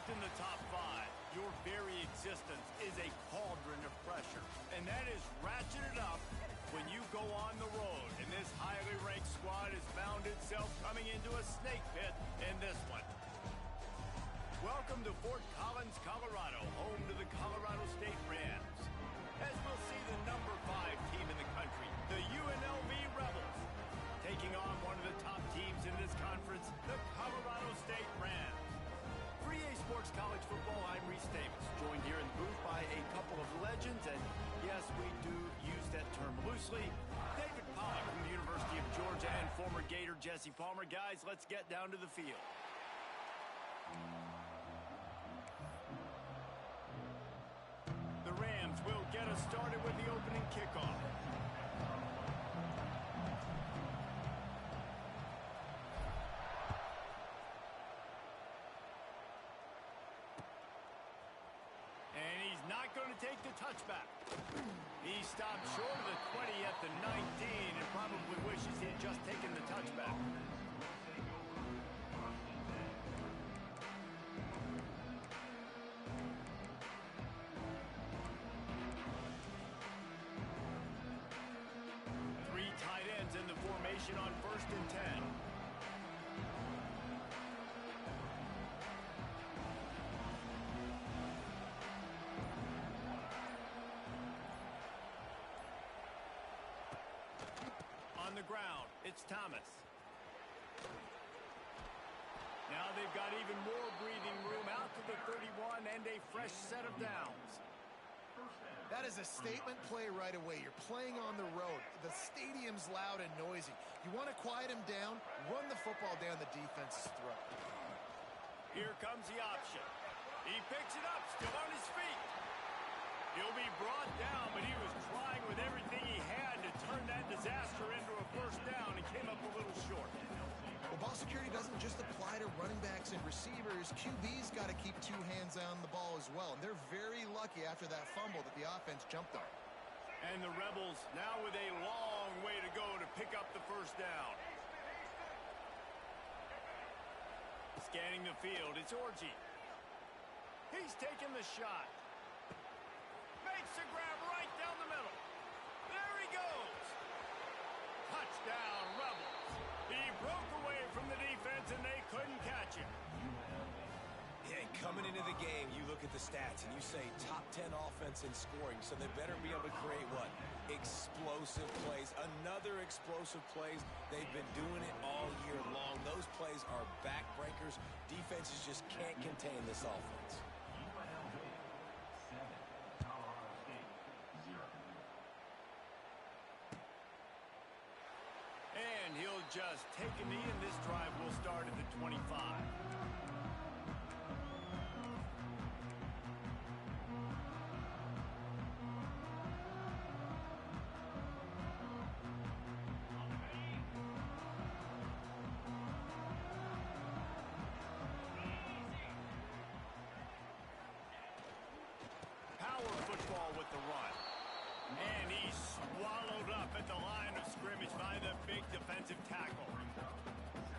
Ranked in the top 5, your very existence is a cauldron of pressure. And that is ratcheted up when you go on the road. And this highly ranked squad has found itself coming into a snake pit in this one. Welcome to Fort Collins, Colorado, home to the Colorado State Rams. As we'll see the number 5 team in the country, the UNLV Rebels, taking on one of the top teams in this conference, the Colorado State Rams. For EA Sports College Football, I'm Reese Davis, joined here in the booth by a couple of legends, and yes, we do use that term loosely. David Pollack from the University of Georgia and former Gator Jesse Palmer. Guys, let's get down to the field. The Rams will get us started with the opening kickoff. And he's not going to take the touchback. He stopped short of the 20 at the 19 and probably wishes he had just taken the touchback. Three tight ends in the formation on 1st and 10. On the ground, it's Thomas. Now they've got even more breathing room out to the 31 and a fresh set of downs. That is a statement play right away. You're playing on the road. The stadium's loud and noisy. You want to quiet him down, run the football down the defense's throat. Here comes the option. He picks it up, still on his feet. He'll be brought down, but he was trying with everything he had to turn that disaster into a first down and came up a little short. Well, ball security doesn't just apply to running backs and receivers. QB's got to keep 2 hands on the ball as well. And they're very lucky after that fumble that the offense jumped on. And the Rebels now with a long way to go to pick up the first down. Scanning the field, it's Orji. He's taking the shot. Makes the grab right down the middle. There he goes. Touchdown, Rebels. He broke away from the defense, and they couldn't catch him. Yeah, coming into the game, you look at the stats, and you say top 10 offense in scoring, so they better be able to create what? Explosive plays. Another explosive plays. They've been doing it all year long. Those plays are backbreakers. Defenses just can't contain this offense. And he'll just take a knee, and this drive will start at the 25. Power football with the run. And he's swallowed up at the line of scrimmage by the big defensive tackle.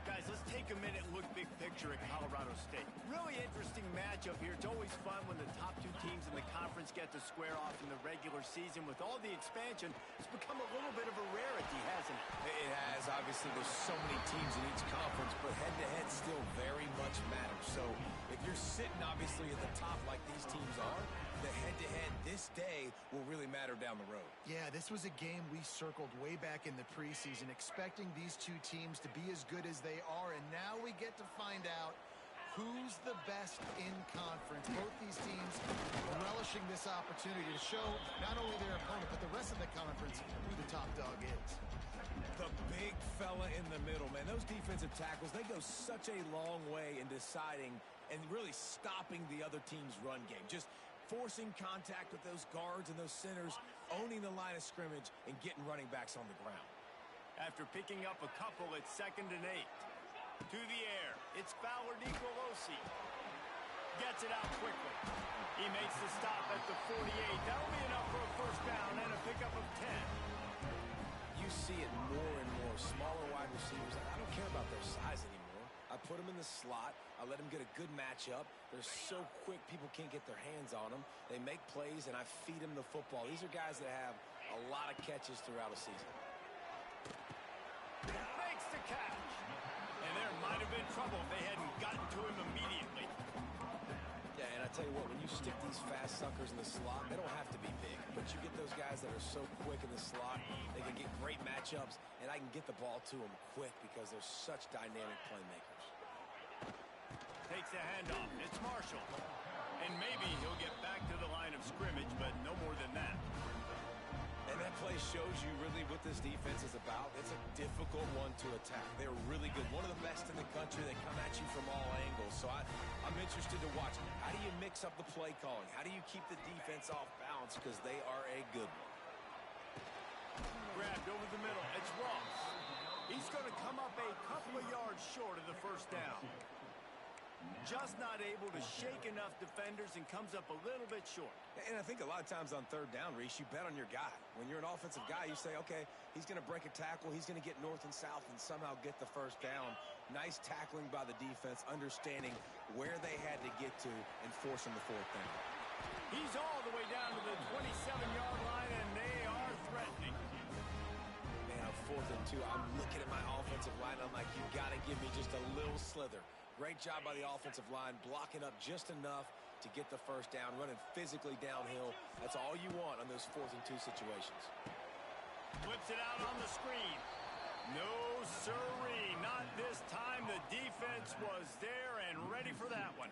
Guys, let's take a minute and look big picture at Colorado State. Really interesting matchup here. It's always fun when the top 2 teams in the conference get to square off in the regular season. With all the expansion, it's become a little bit of a rarity, hasn't it? It has. Obviously, there's so many teams in each conference, but head-to-head still very much matters. So if you're sitting, obviously, at the top like these teams are, the head-to-head this day will really matter down the road. Yeah, this was a game we circled way back in the preseason, expecting these 2 teams to be as good as they are, and now we get to find out who's the best in conference. Both these teams are relishing this opportunity to show not only their opponent, but the rest of the conference who the top dog is. The big fella in the middle, man. Those defensive tackles, they go such a long way in deciding and really stopping the other team's run game. Just forcing contact with those guards and those centers, owning the line of scrimmage, and getting running backs on the ground. After picking up a couple, it's 2nd and 8. To the air, it's Fowler Nicolosi. Gets it out quickly. He makes the stop at the 48. That'll be enough for a first down and a pickup of 10. You see it more and more. Smaller wide receivers. I don't care about their size anymore. I put put them in the slot. I let them get a good matchup. They're so quick, people can't get their hands on them. They make plays, and I feed them the football. These are guys that have a lot of catches throughout a season. Makes the catch. And there might have been trouble if they hadn't gotten to him immediately. Yeah, and I tell you what, when you stick these fast suckers in the slot, they don't have to be big. But you get those guys that are so quick in the slot, they can get great matchups, and I can get the ball to them quick because they're such dynamic playmakers. Takes the handoff. It's Marshall. And maybe he'll get back to the line of scrimmage, but no more than that. And that play shows you really what this defense is about. It's a difficult one to attack. They're really good. One of the best in the country. They come at you from all angles. So I'm interested to watch. How do you mix up the play calling? How do you keep the defense off balance? Because they are a good one. Grabbed over the middle. It's Ross. He's going to come up a couple of yards short of the first down. Just not able to shake enough defenders and comes up a little bit short. And I think a lot of times on third down, Reese, you bet on your guy. When you're an offensive guy, you say, okay, he's going to break a tackle. He's going to get north and south and somehow get the first down. Nice tackling by the defense, understanding where they had to get to and forcing the fourth down. He's all the way down to the 27-yard line, and they are threatening. Man, on 4th and 2, I'm looking at my offensive line. I'm like, you got to give me just a little slither. Great job by the offensive line, blocking up just enough to get the first down, running physically downhill. That's all you want on those 4th and 2 situations. Flips it out on the screen. No sirree, not this time. The defense was there and ready for that one.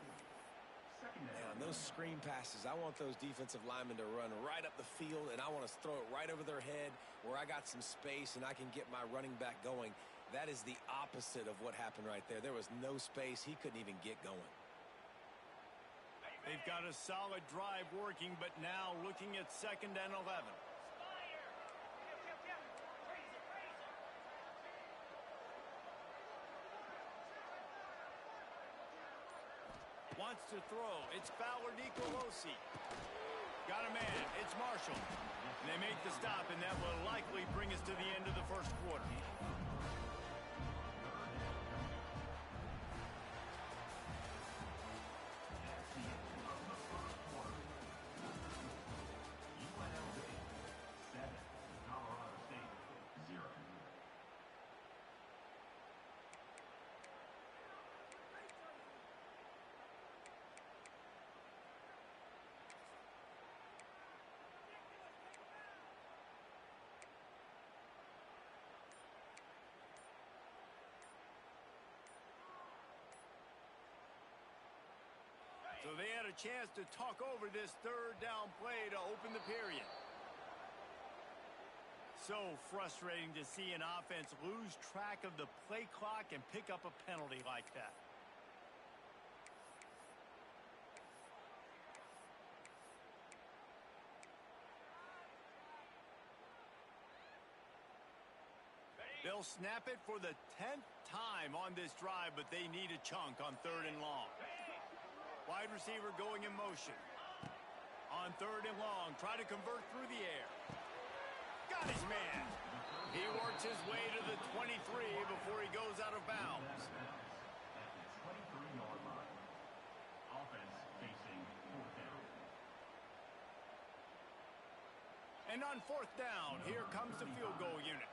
And on those screen passes, I want those defensive linemen to run right up the field, and I want to throw it right over their head where I got some space and I can get my running back going. That is the opposite of what happened right there. There was no space. He couldn't even get going. They've got a solid drive working, but now looking at 2nd and 11. Wants to throw. It's Fowler Nicolosi. Got a man. It's Marshall. And they make the stop, and that will likely bring us to the end of the first quarter. So they had a chance to talk over this 3rd down play to open the period. So frustrating to see an offense lose track of the play clock and pick up a penalty like that. They'll snap it for the 10th time on this drive, but they need a chunk on 3rd and long. Wide receiver going in motion. On 3rd and long, try to convert through the air. Got his man. He works his way to the 23 before he goes out of bounds. And on 4th down, here comes the field goal unit.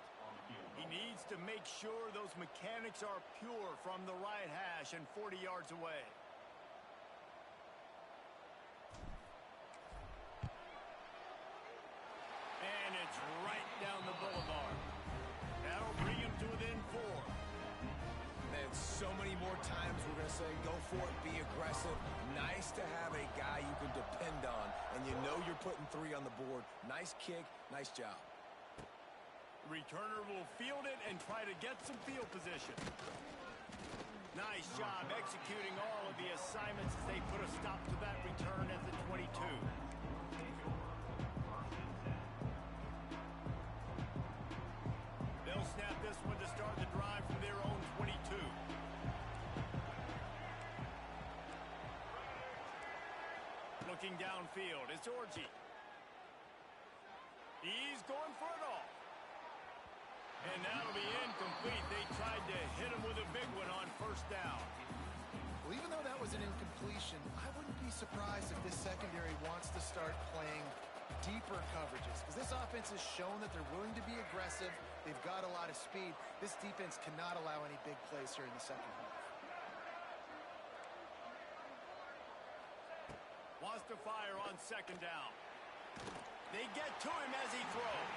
He needs to make sure those mechanics are pure from the right hash and 40 yards away. And it's right down the boulevard. That'll bring him to within 4. And so many more times we're going to say, go for it, be aggressive. Nice to have a guy you can depend on, and you know you're putting 3 on the board. Nice kick, nice job. Returner will field it and try to get some field position. Nice job executing all of the assignments as they put a stop to that return at the 22. They'll snap this one to start the drive from their own 22. Looking downfield, it's Orji. He's going for it all. And that'll be incomplete. They tried to hit him with a big one on 1st down. Well, even though that was an incompletion, I wouldn't be surprised if this secondary wants to start playing deeper coverages, because this offense has shown that they're willing to be aggressive. They've got a lot of speed. This defense cannot allow any big plays here in the second half. Wants to fire on second down. They get to him as he throws.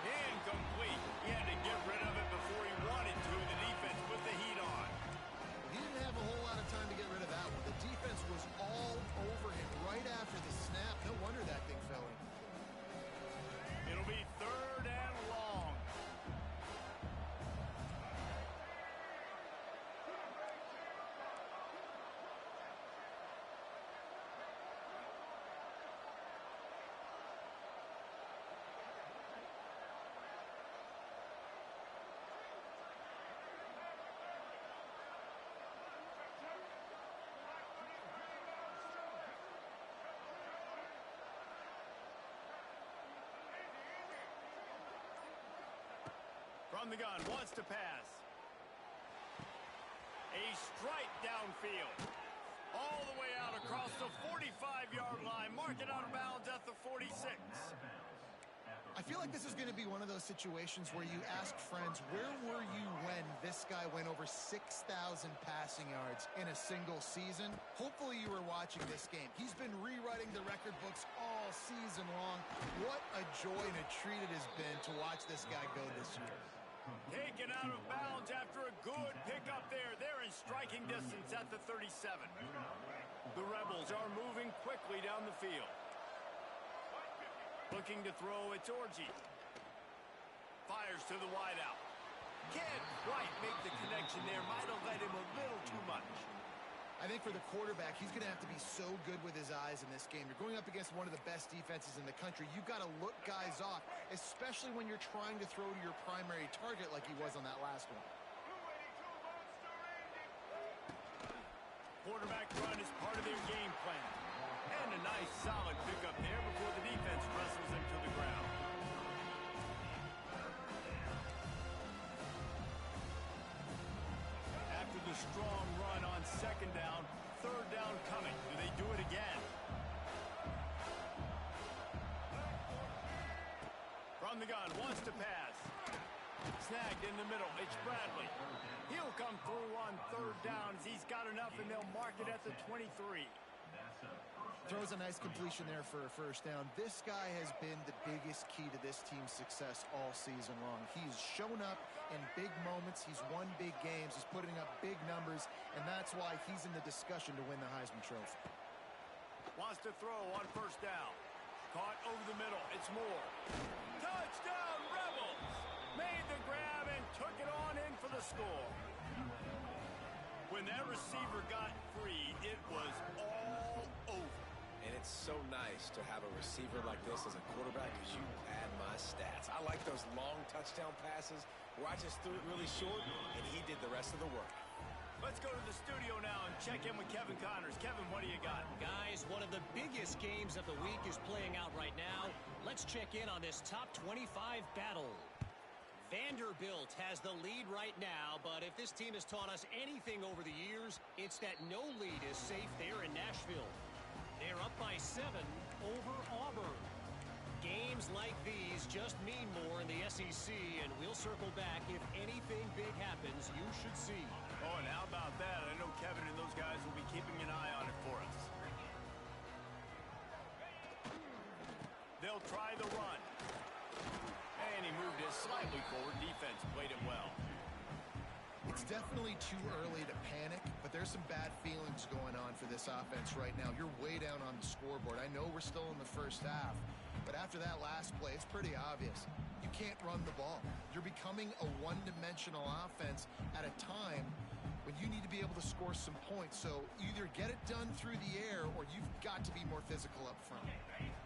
Incomplete. He had to get rid of it before he wanted to. The defense put the heat on. He didn't have a whole lot of time to get rid of that one. The defense was all over him right after the snap. No wonder that thing fell in. It'll be third and long. From the gun, wants to pass. A strike downfield. All the way out across the 45-yard line. Mark it out of bounds at the 46. I feel like this is going to be one of those situations where you ask friends, where were you when this guy went over 6,000 passing yards in a single season? Hopefully you were watching this game. He's been rewriting the record books all season long. What a joy and a treat it has been to watch this guy go this year. Taken out of bounds after a good pickup there. They're in striking distance at the 37. The Rebels are moving quickly down the field. Looking to throw, it's Orji. Fires to the wideout. Can't quite make the connection there. Might have led him a little too much. I think for the quarterback, he's going to have to be so good with his eyes in this game. You're going up against one of the best defenses in the country. You've got to look guys off, especially when you're trying to throw to your primary target like he was on that last one. Quarterback run is part of their game plan. And a nice solid pickup there before the defense wrestles him to the ground. After the strong run on second down, third down coming. Do they do it again? From the gun, wants to pass. Snagged in the middle. It's Bradley. He'll come through on third down as he's got enough, and they'll mark it at the 23. Throws a nice completion there for a first down. This guy has been the biggest key to this team's success all season long. He's shown up in big moments. He's won big games. He's putting up big numbers, and that's why he's in the discussion to win the Heisman Trophy. Wants to throw on first down. Caught over the middle. It's Moore. Touchdown, Rebels! Made the grab and took it on in for the score. When that receiver got free, it was all over. And it's so nice to have a receiver like this as a quarterback because you add my stats. I like those long touchdown passes where I just threw it really short and he did the rest of the work. Let's go to the studio now and check in with Kevin Connors. Kevin, what do you got? Guys, one of the biggest games of the week is playing out right now. Let's check in on this top 25 battle. Vanderbilt has the lead right now, but if this team has taught us anything over the years, it's that no lead is safe there in Nashville. They're up by 7 over Auburn. Games like these just mean more in the SEC, and we'll circle back if anything big happens you should see. Oh, and how about that? I know Kevin and those guys will be keeping an eye on it for us. They'll try the run. And he moved it slightly forward. Defense played it well. It's definitely too early to panic, but there's some bad feelings going on for this offense right now. You're way down on the scoreboard. I know we're still in the first half, but after that last play, it's pretty obvious. You can't run the ball. You're becoming a one-dimensional offense at a time when you need to be able to score some points. So either get it done through the air or you've got to be more physical up front.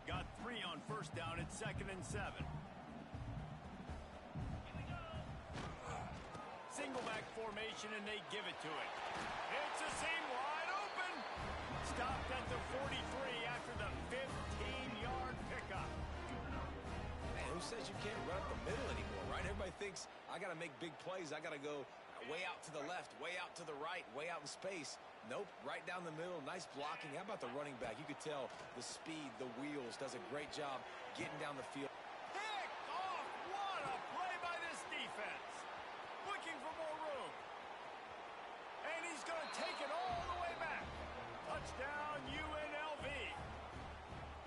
Got 3 on first down. It's 2nd and 7. Single back formation, and they give it to it. It's a seam wide open. Stopped at the 43 after the 15-yard pickup. Man, who says you can't run up the middle anymore, right? Everybody thinks I got to make big plays. I got to go way out to the left, way out to the right, way out in space. Nope, right down the middle. Nice blocking. How about the running back? You could tell the speed, the wheels, does a great job getting down the field. Picked off! What a play by this defense! Looking for more room. And he's going to take it all the way back. Touchdown, UNLV.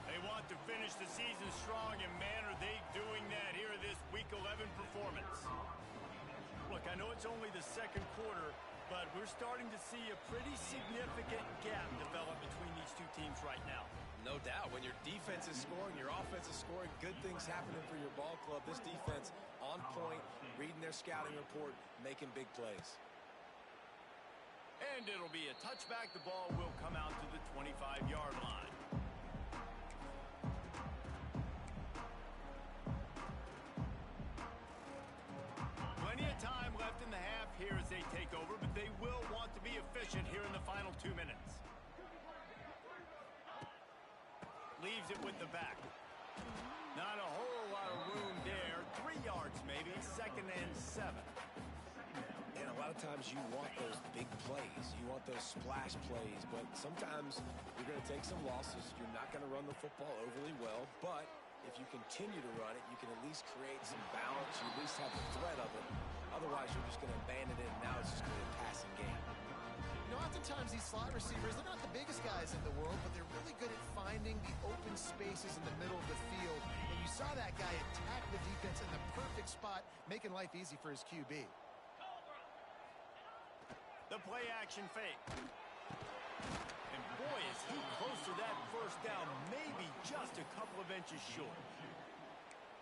They want to finish the season strong, and man, are they doing that here in this Week 11 performance. Look, I know it's only the second quarter, but we're starting to see a pretty significant gap develop between these two teams right now. No doubt. When your defense is scoring, your offense is scoring, good things happening for your ball club. This defense on point, reading their scouting report, making big plays. And it'll be a touchback. The ball will come out to the 25-yard line. Plenty of time left in the half here as they take over, but they will want to be efficient here in the final 2 minutes. Leaves it with the back. Not a whole lot of room there. 3 yards maybe, 2nd and 7. And a lot of times you want those big plays. You want those splash plays, but sometimes you're going to take some losses. You're not going to run the football overly well, but if you continue to run it, you can at least create some balance. You at least have the threat of it. Otherwise, you're just going to abandon it, and now it's just going to be a passing game. You know, oftentimes these slot receivers, they're not the biggest guys in the world, but they're really good at finding the open spaces in the middle of the field. And you saw that guy attack the defense in the perfect spot, making life easy for his QB. The play action fake. And boy, is he close to that first down, maybe just a couple of inches short.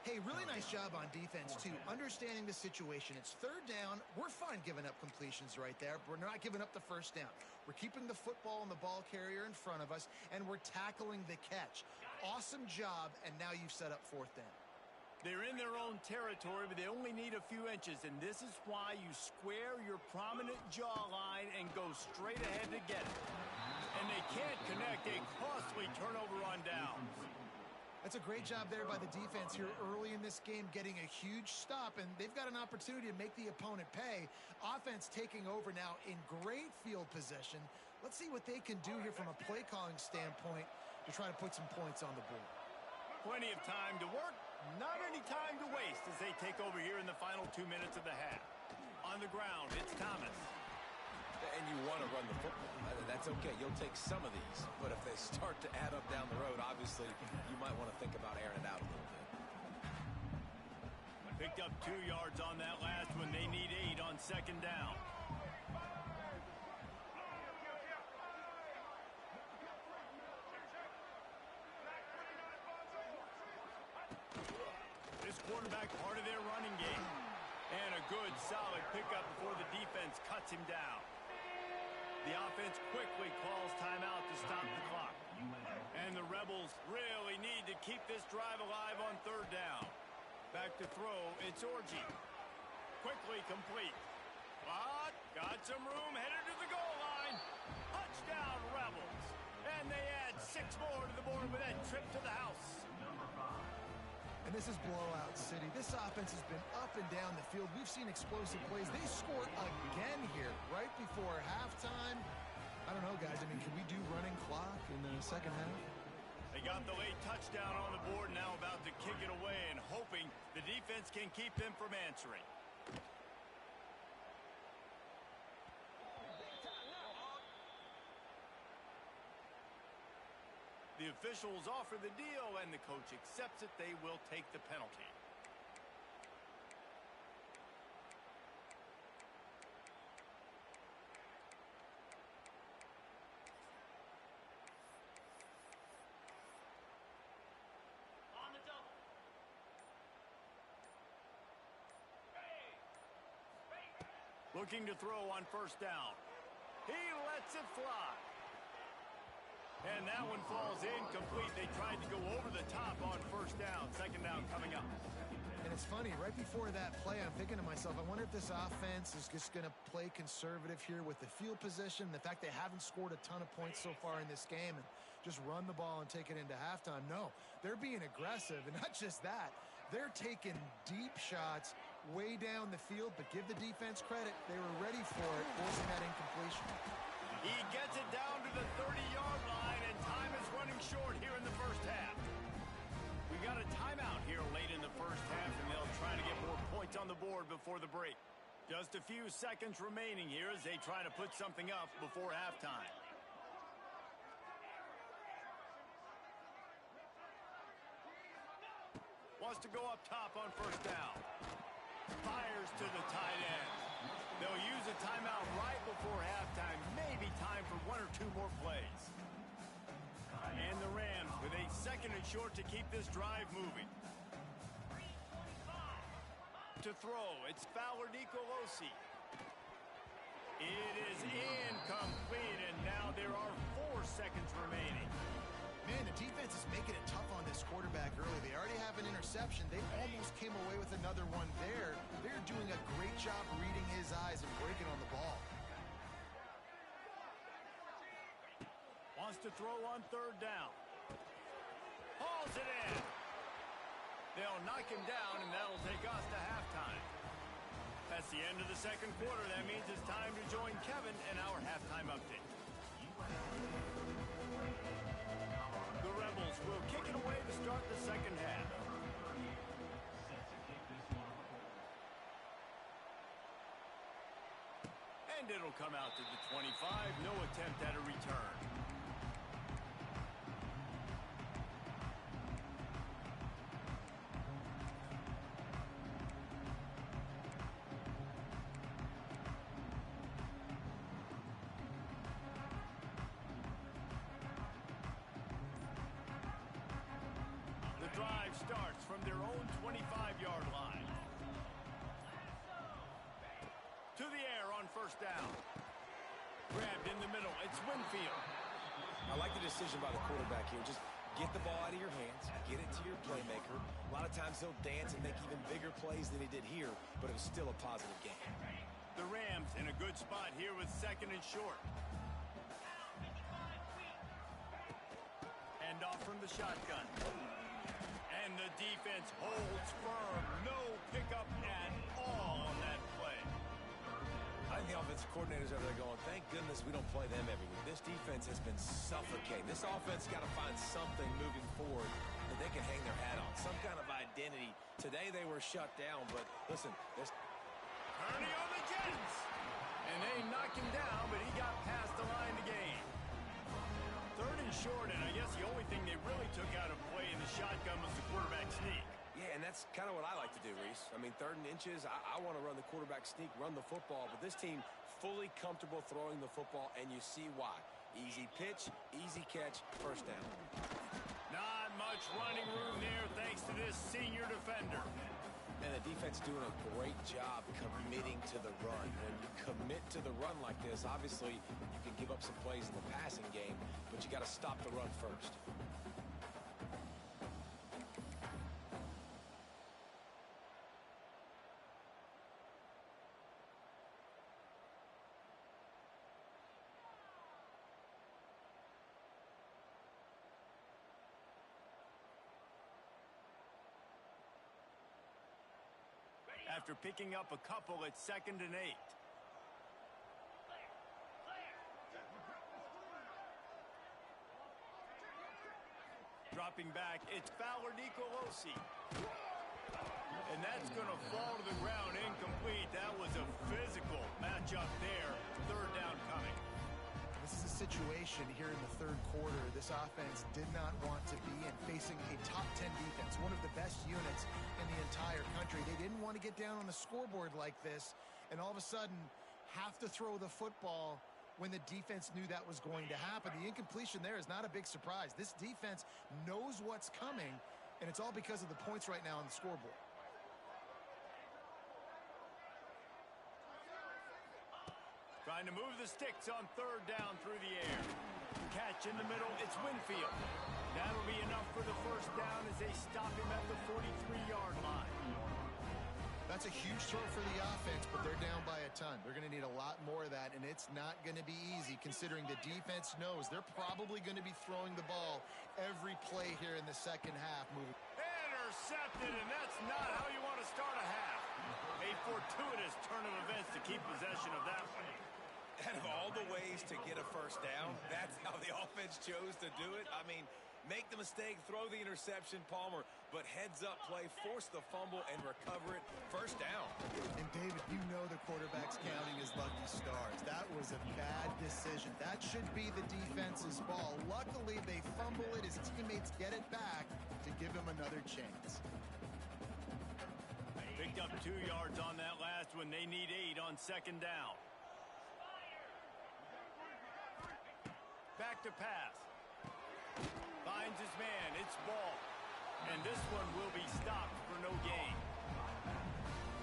Hey, really nice job on defense, too. Understanding the situation. It's 3rd down. We're fine giving up completions right there. We're not giving up the first down. We're keeping the football and the ball carrier in front of us, and we're tackling the catch. Awesome job, and now you've set up 4th down. They're in their own territory, but they only need a few inches, and this is why you square your prominent jawline and go straight ahead to get it. And they can't connect a costly turnover on downs. That's a great job there by the defense here early in this game, getting a huge stop, and they've got an opportunity to make the opponent pay. Offense taking over now in great field possession. Let's see what they can do here from a play calling standpoint to try to put some points on the board. Plenty of time to work, not any time to waste as they take over here in the final 2 minutes of the half. On the ground, it's Thomas. And you want to run the football. That's okay. You'll take some of these. But if they start to add up down the road, obviously, you might want to think about airing it out a little bit. Picked up 2 yards on that last one. They need 8 on 2nd down. This quarterback part of their running game. And a good, solid pickup before the defense cuts him down. The offense quickly calls timeout to stop the clock. And the Rebels really need to keep this drive alive on 3rd down. Back to throw, it's Orji. Quickly complete. But got some room, headed to the goal line. Touchdown, Rebels. And they add 6 more to the board with that trip to the house. And this is blowout city. This offense has been up and down the field. We've seen explosive plays. They scored again here right before halftime. I don't know, guys. I mean, can we do running clock in the second half? They got the late touchdown on the board, now about to kick it away and hoping the defense can keep them from answering. The officials offer the deal, and the coach accepts it. They will take the penalty. On the double. Looking to throw on 1st down. He lets it fly. And that one falls incomplete. They tried to go over the top on 1st down. 2nd down coming up. And it's funny, right before that play, I'm thinking to myself, I wonder if this offense is just going to play conservative here with the field position, the fact they haven't scored a ton of points so far in this game, and just run the ball and take it into halftime. No, they're being aggressive, and not just that. They're taking deep shots way down the field, but give the defense credit. They were ready for it, forcing that incompletion. He gets scored before the break. Just a few seconds remaining here as they try to put something up before halftime. Wants to go up top on first down. Fires to the tight end. They'll use a timeout right before halftime. Maybe time for one or two more plays. And the Rams with a second and short to keep this drive moving. To throw, it's Fowler Nicolosi. It is incomplete, and now there are 4 seconds remaining. Man, the defense is making it tough on this quarterback early. They already have an interception. They almost came away with another one there. They're doing a great job reading his eyes and breaking on the ball. Wants to throw on third down. Hauls it in. They'll knock him down, and that'll take us to halftime. That's the end of the second quarter. That means it's time to join Kevin in our halftime update. The Rebels will kick it away to start the second half. And it'll come out to the 25. No attempt at a return. Drive starts from their own 25-yard line. To the air on first down. Grabbed in the middle. It's Winfield. I like the decision by the quarterback here. Just get the ball out of your hands, get it to your playmaker. A lot of times he'll dance and make even bigger plays than he did here, but it was still a positive game. The Rams in a good spot here with second and short. Hand off from the shotgun. And the defense holds firm. No pickup at all on that play. I think the offensive coordinators over there going, thank goodness we don't play them every week. This defense has been suffocating. This offense got to find something moving forward that they can hang their hat on. Some kind of identity. Today they were shut down, but listen, there's Kearney on the Jets. And they knocked him down, but he got past the line to gain. Third and short, and I guess the only thing they really took out of play in the shotgun was the quarterback sneak. Yeah, and that's kind of what I like to do, Reese. I mean, third and inches, I want to run the quarterback sneak, run the football, but this team fully comfortable throwing the football, and you see why. Easy pitch, easy catch, first down. Not much running room there thanks to this senior defender. And the defense doing a great job committing to the run. When you commit to the run like this, obviously you can give up some plays in the passing game, but you got to stop the run first. After picking up a couple, it's 2nd and 8. Dropping back, it's Fowler Nicolosi. And that's going to fall to the ground incomplete. That was a physical matchup there. Third down coming. This is a situation here in the third quarter this offense did not want to be in, facing a top 10 defense, one of the best units in the entire country. They didn't want to get down on the scoreboard like this and all of a sudden have to throw the football when the defense knew that was going to happen. The incompletion there is not a big surprise. This defense knows what's coming, and it's all because of the points right now on the scoreboard. Trying to move the sticks on third down through the air. Catch in the middle, it's Winfield. That'll be enough for the first down as they stop him at the 43-yard line. That's a huge throw for the offense, but they're down by a ton. They're going to need a lot more of that, and it's not going to be easy considering the defense knows they're probably going to be throwing the ball every play here in the second half. Intercepted, and that's not how you want to start a half. A fortuitous turn of events to keep possession of that one. Out of all the ways to get a first down, that's how the offense chose to do it. I mean, Make the mistake, throw the interception, Palmer, but heads-up play, force the fumble, and recover it. First down. And, David, you know the quarterback's counting his lucky stars. That was a bad decision. That should be the defense's ball. Luckily, they fumble it. His teammates get it back to give him another chance. Picked up 2 yards on that last one. They need 8 on second down. Back to pass. Finds his man. It's ball. And this one will be stopped for no gain.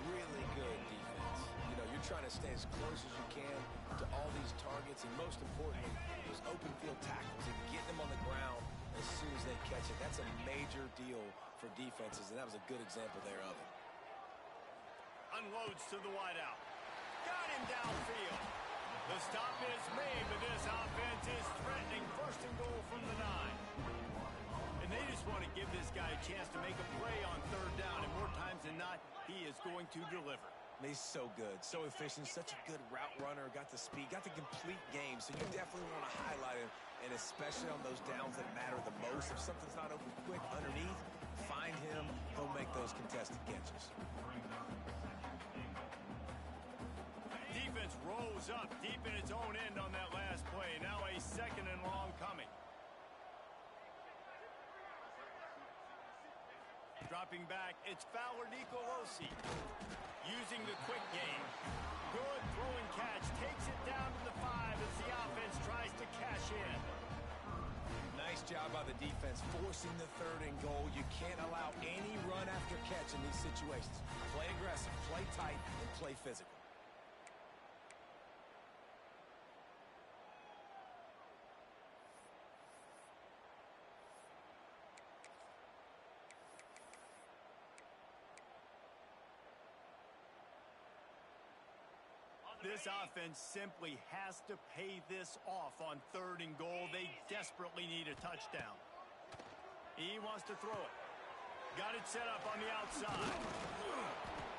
Really good defense. You know, you're trying to stay as close as you can to all these targets, and most importantly, those open field tackles and getting them on the ground as soon as they catch it. That's a major deal for defenses, and that was a good example there of it. Unloads to the wideout. Got him downfield. The stop is made, but this offense is threatening. First and goal from the 9. And they just want to give this guy a chance to make a play on third down, and more times than not, he is going to deliver. He's so good, so efficient, such a good route runner, got the speed, got the complete game, so you definitely want to highlight him, and especially on those downs that matter the most. If something's not open quick underneath, find him, he'll make those contested catches. Defense rolls up deep in its own end on that last play. Now a second and long coming. Dropping back, it's Fowler Nicolosi. Using the quick game. Good throwing catch. Takes it down to the 5 as the offense tries to cash in. Nice job by the defense forcing the third and goal. You can't allow any run after catch in these situations. Play aggressive, play tight, and play physical. This offense simply has to pay this off on third and goal. They desperately need a touchdown. He wants to throw it. Got it set up on the outside.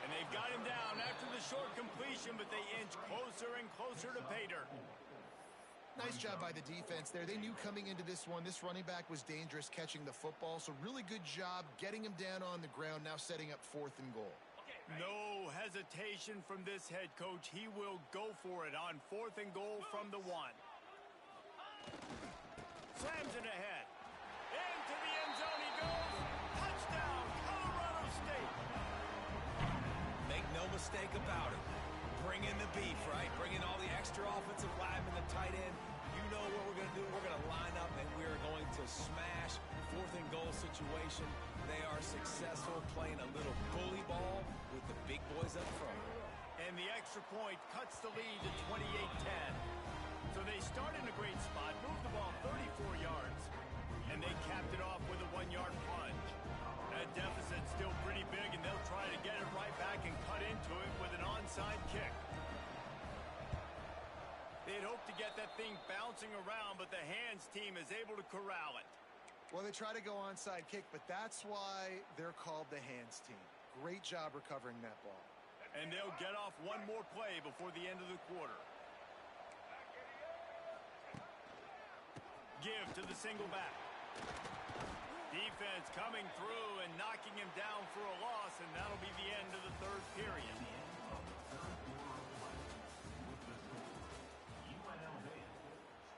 And they've got him down after the short completion, but they inch closer and closer to pay dirt. Nice job by the defense there. They knew coming into this one, this running back was dangerous catching the football, so really good job getting him down on the ground, now setting up fourth and goal. No hesitation from this head coach. He will go for it on fourth and goal from the 1. Slams it ahead. Into the end zone he goes. Touchdown, Colorado State. Make no mistake about it. Bring in the beef, right? Bring in all the extra offensive linemen, the tight end. You know what we're going to do. We're going to line up, and we are going to smash fourth and goal situation. They are successful playing a little bully ball with the big boys up front. And the extra point cuts the lead to 28-10. So they start in a great spot, moved the ball 34 yards, and they capped it off with a 1-yard plunge. That deficit's still pretty big, and they'll try to get it right back and cut into it with an onside kick. They'd hoped to get that thing bouncing around, but the hands team is able to corral it. Well, they try to go onside kick, but that's why they're called the hands team. Great job recovering that ball. And they'll get off one more play before the end of the quarter. Give to the single back. Defense coming through and knocking him down for a loss, and that'll be the end of the third period. UNLV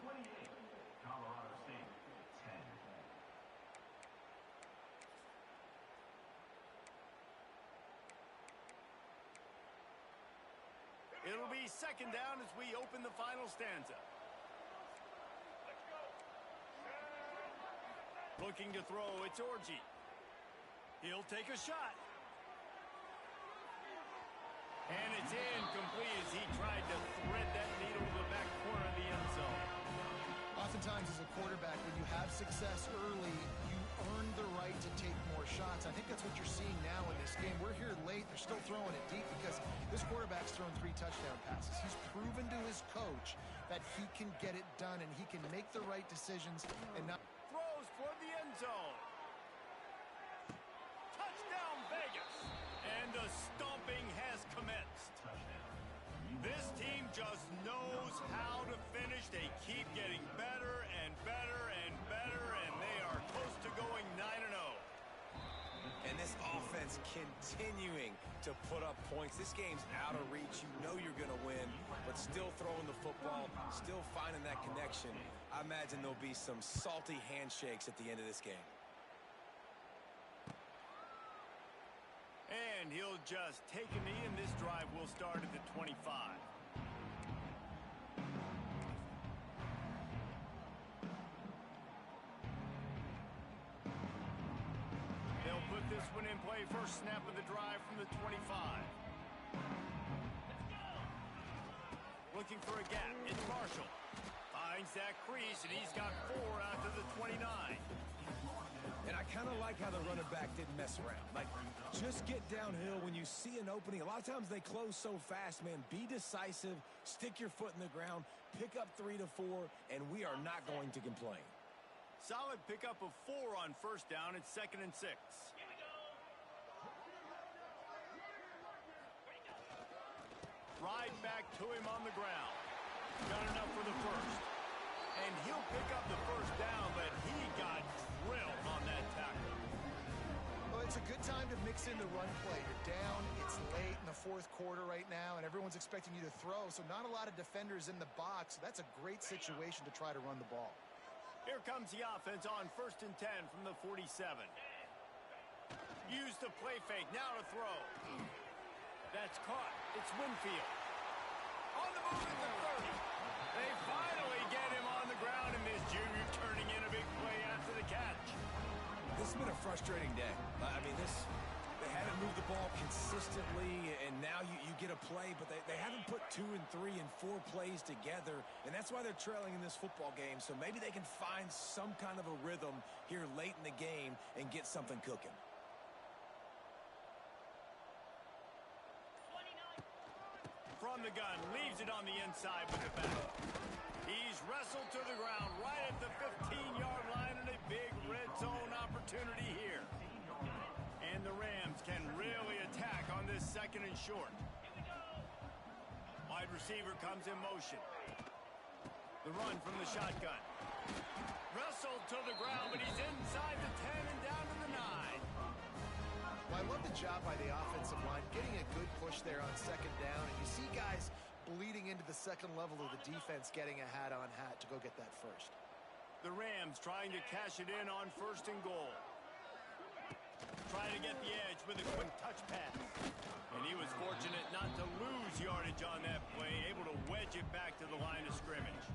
28, Colorado State 10. It'll be second down as we open the final stanza. Looking to throw, it's Orji. He'll take a shot. And it's incomplete as he tried to thread that needle to the back corner of the end zone. Oftentimes as a quarterback, when you have success early, you earn the right to take more shots. I think that's what you're seeing now in this game. We're here late. They're still throwing it deep because this quarterback's thrown 3 touchdown passes. He's proven to his coach that he can get it done and he can make the right decisions and not... Throws for the end zone. Touchdown Vegas. And the stomping has commenced. This team just knows how to finish. They keep getting better and better and better, and they are offense continuing to put up points. This game's out of reach. You know you're going to win, but still throwing the football, still finding that connection. I imagine there'll be some salty handshakes at the end of this game. And he'll just take a knee, and this drive will start at the 25. They'll put this one in play. First snap of the drive from the 25. Looking for a gap. It's Marshall. Finds that crease, and he's got 4 out to the 29. And I kind of like how the running back didn't mess around. Like, just get downhill when you see an opening. A lot of times they close so fast, man. Be decisive, stick your foot in the ground, pick up 3 to 4, and we are not going to complain. Solid pickup of 4 on first down. It's 2nd and 6. Right back to him on the ground. Got enough for the first. And he'll pick up the first down, but he got drilled on that tackle. Well, it's a good time to mix in the run play. You're down, it's late in the fourth quarter right now, and everyone's expecting you to throw, so not a lot of defenders in the box. That's a great situation to try to run the ball. Here comes the offense on 1st and 10 from the 47. Use the play fake, now to throw. That's caught. It's Winfield. On the move at the 30. They finally get him on the ground, and this junior turning in a big play after the catch. This has been a frustrating day. I mean, they haven't moved the ball consistently, and now you get a play, but they haven't put 2 and 3 and 4 plays together, and that's why they're trailing in this football game. So maybe they can find some kind of a rhythm here late in the game and get something cooking. From the gun, leaves it on the inside with the back. He's wrestled to the ground right at the 15-yard line, and a big red zone opportunity here. And the Rams can really attack on this 2nd and short. Wide receiver comes in motion. The run from the shotgun. Wrestled to the ground, but he's inside the 10 and down to the 9. Well, I love the job by the offensive line, getting a good push there on 2nd down, and you see guys bleeding into the second level of the defense getting a hat-on-hat to go get that first. The Rams trying to cash it in on 1st and goal. Trying to get the edge with a quick touch pass. And he was fortunate not to lose yardage on that play, able to wedge it back to the line of scrimmage.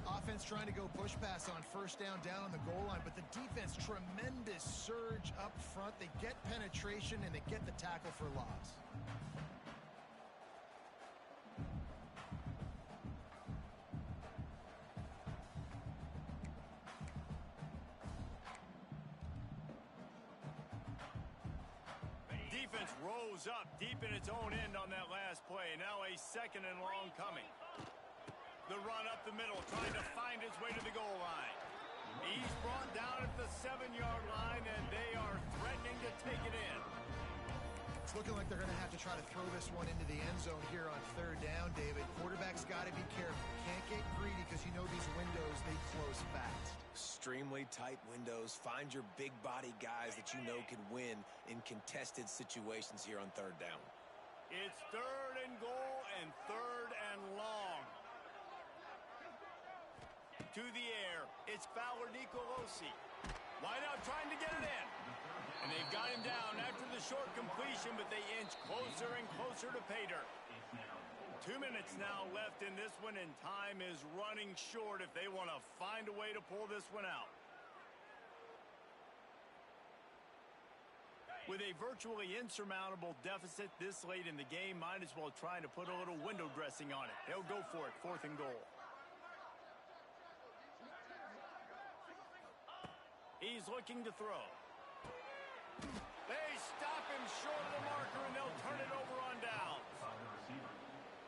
Offense trying to go push pass on 1st down on the goal line, but the defense, tremendous surge up front. They get penetration, and they get the tackle for loss. Defense rose up deep in its own end on that last play. Now a 2nd and long coming. The run up the middle, trying to find his way to the goal line. He's brought down at the 7-yard line, and they are threatening to take it in. It's looking like they're going to have to try to throw this one into the end zone here on 3rd down, David. Quarterback's got to be careful. Can't get greedy because you know these windows, they close fast. Extremely tight windows. Find your big body guys that you know can win in contested situations here on 3rd down. It's 3rd and goal and 3rd and long. To the air, it's Fowler Nicolosi. Wide out trying to get it in. And they've got him down after the short completion, but they inch closer and closer to pay dirt. 2 minutes now left in this one, and time is running short if they want to find a way to pull this one out. With a virtually insurmountable deficit this late in the game, might as well try to put a little window dressing on it. They'll go for it, 4th and goal. He's looking to throw. They stop him short of the marker, and they'll turn it over on downs.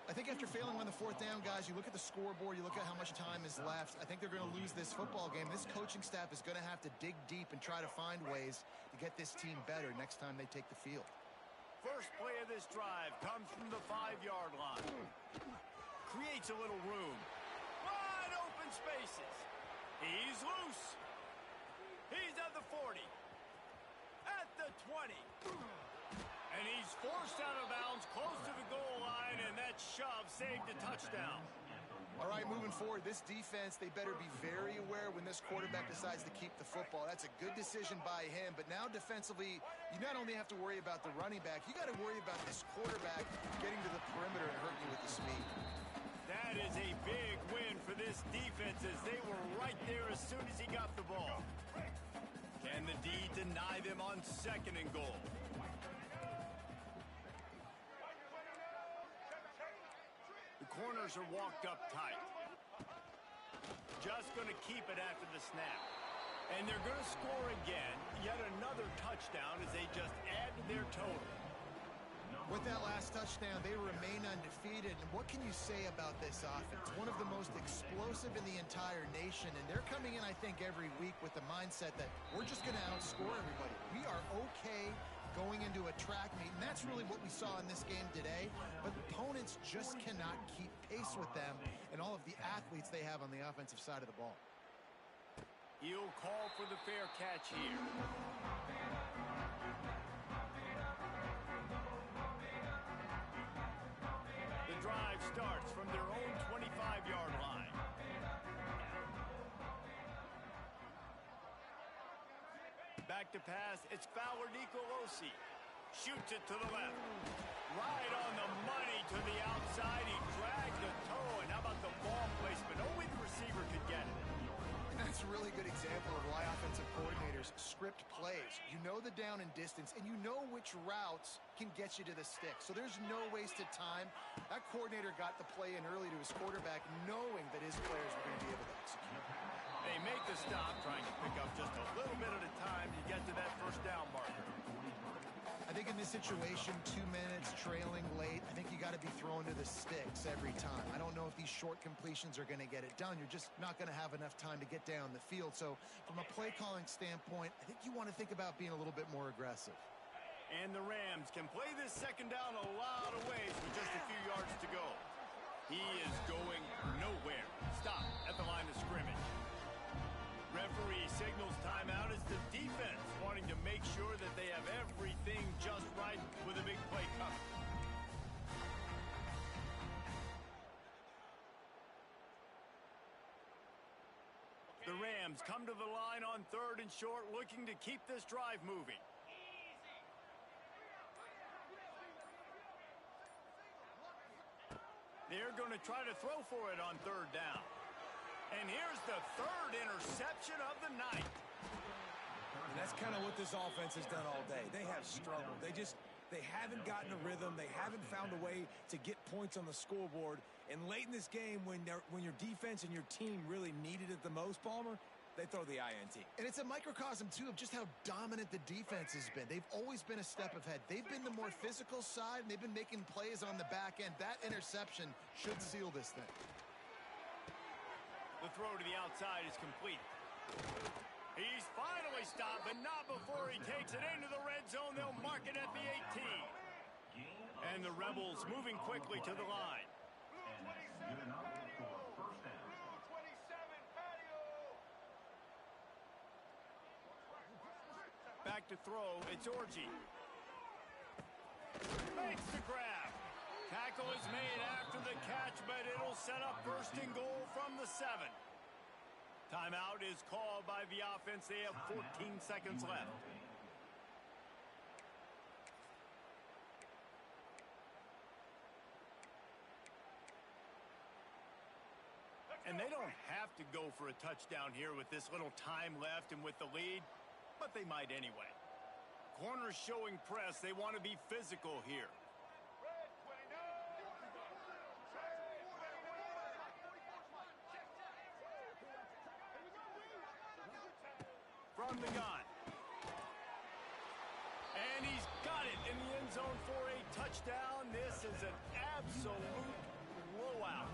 I think after failing on the 4th down, guys, you look at the scoreboard, you look at how much time is left. I think they're going to lose this football game. This coaching staff is going to have to dig deep and try to find ways to get this team better next time they take the field. First play of this drive comes from the 5-yard line. Creates a little room. Wide open spaces. He's loose. He's at the 40. At the 20. And he's forced out of bounds close to the goal line, and that shove saved a touchdown. All right, moving forward, this defense, they better be very aware when this quarterback decides to keep the football. That's a good decision by him, but now defensively, you not only have to worry about the running back, you got to worry about this quarterback getting to the perimeter and hurting you with the speed. That is a big win for this defense as they were right there as soon as he got the ball. Can the D deny them on 2nd and goal? The corners are walked up tight. Just going to keep it after the snap. And they're going to score again. Yet another touchdown as they just add to their total. With that last touchdown, they remain undefeated. And what can you say about this offense? One of the most explosive in the entire nation. And they're coming in, I think, every week with the mindset that we're just going to outscore everybody. We are okay going into a track meet, and that's really what we saw in this game today. But opponents just cannot keep pace with them and all of the athletes they have on the offensive side of the ball. He'll call for the fair catch here. The drive starts from their own 25-yard line. Back to pass, it's Fowler Nicolosi. Shoots it to the left. Right on the money to the outside. He dragged the toe, and how about the ball placement? Only the receiver could get it. And that's a really good example of why offensive coordinators script plays. You know the down and distance, and you know which routes can get you to the stick. So there's no wasted time. That coordinator got the play in early to his quarterback, knowing that his players were going to be able to execute. They make the stop, trying to pick up just a little bit at a time to get to that first down marker. I think in this situation, 2 minutes, trailing late, I think you got to be throwing to the sticks every time. I don't know if these short completions are going to get it done. You're just not going to have enough time to get down the field. So from a play calling standpoint, I think you want to think about being a little bit more aggressive. And the Rams can play this second down a lot of ways with just a few yards to go. He is going nowhere. Stop at the line of scrimmage. Referee signals timeout as the defense wanting to make sure that they have everything just right with a big play coming. The Rams come to the line on 3rd and short, looking to keep this drive moving. They're going to try to throw for it on 3rd down. And here's the 3rd interception of the night. And that's kind of what this offense has done all day. They have struggled. They haven't gotten a rhythm. They haven't found a way to get points on the scoreboard. And late in this game, when your defense and your team really needed it the most, Palmer, they throw the INT. And it's a microcosm, too, of just how dominant the defense has been. They've always been a step ahead. They've been the more physical side, and they've been making plays on the back end. That interception should seal this thing. The throw to the outside is complete. He's finally stopped, but not before he takes it into the red zone. They'll mark it at the 18. And the Rebels moving quickly to the line. And that's good enough for first down. Back to throw, it's Orji. Makes the grab. Tackle is made after the catch, but it'll set up 1st and goal from the 7. Timeout is called by the offense. They have 14 seconds left. And they don't have to go for a touchdown here with this little time left and with the lead, but they might anyway. Corners showing press. They want to be physical here. From the gun. And he's got it in the end zone for a touchdown. This is an absolute blowout.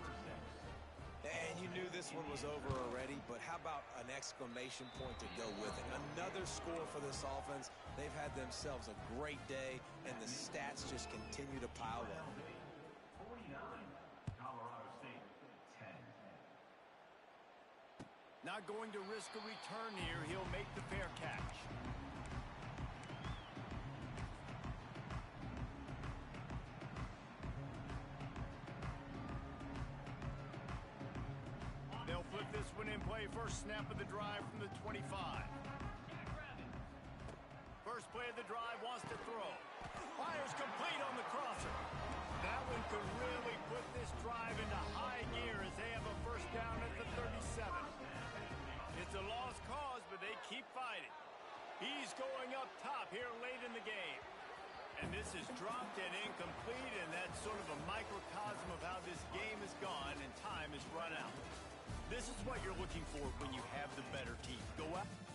And you knew this one was over already, but how about an exclamation point to go with it? Another score for this offense. They've had themselves a great day, and the stats just continue to pile up. 49, Colorado State, 10. Not going to risk a return here. He'll make the fair catch. one in play, first snap of the drive from the 25. First play of the drive, wants to throw. Fires complete on the crosser. That one could really put this drive into high gear as they have a first down at the 37. It's a lost cause, but they keep fighting. He's going up top here late in the game. And this is dropped and incomplete, and that's sort of a microcosm of how this game has gone and time has run out. This is what you're looking for when you have the better team. Go out.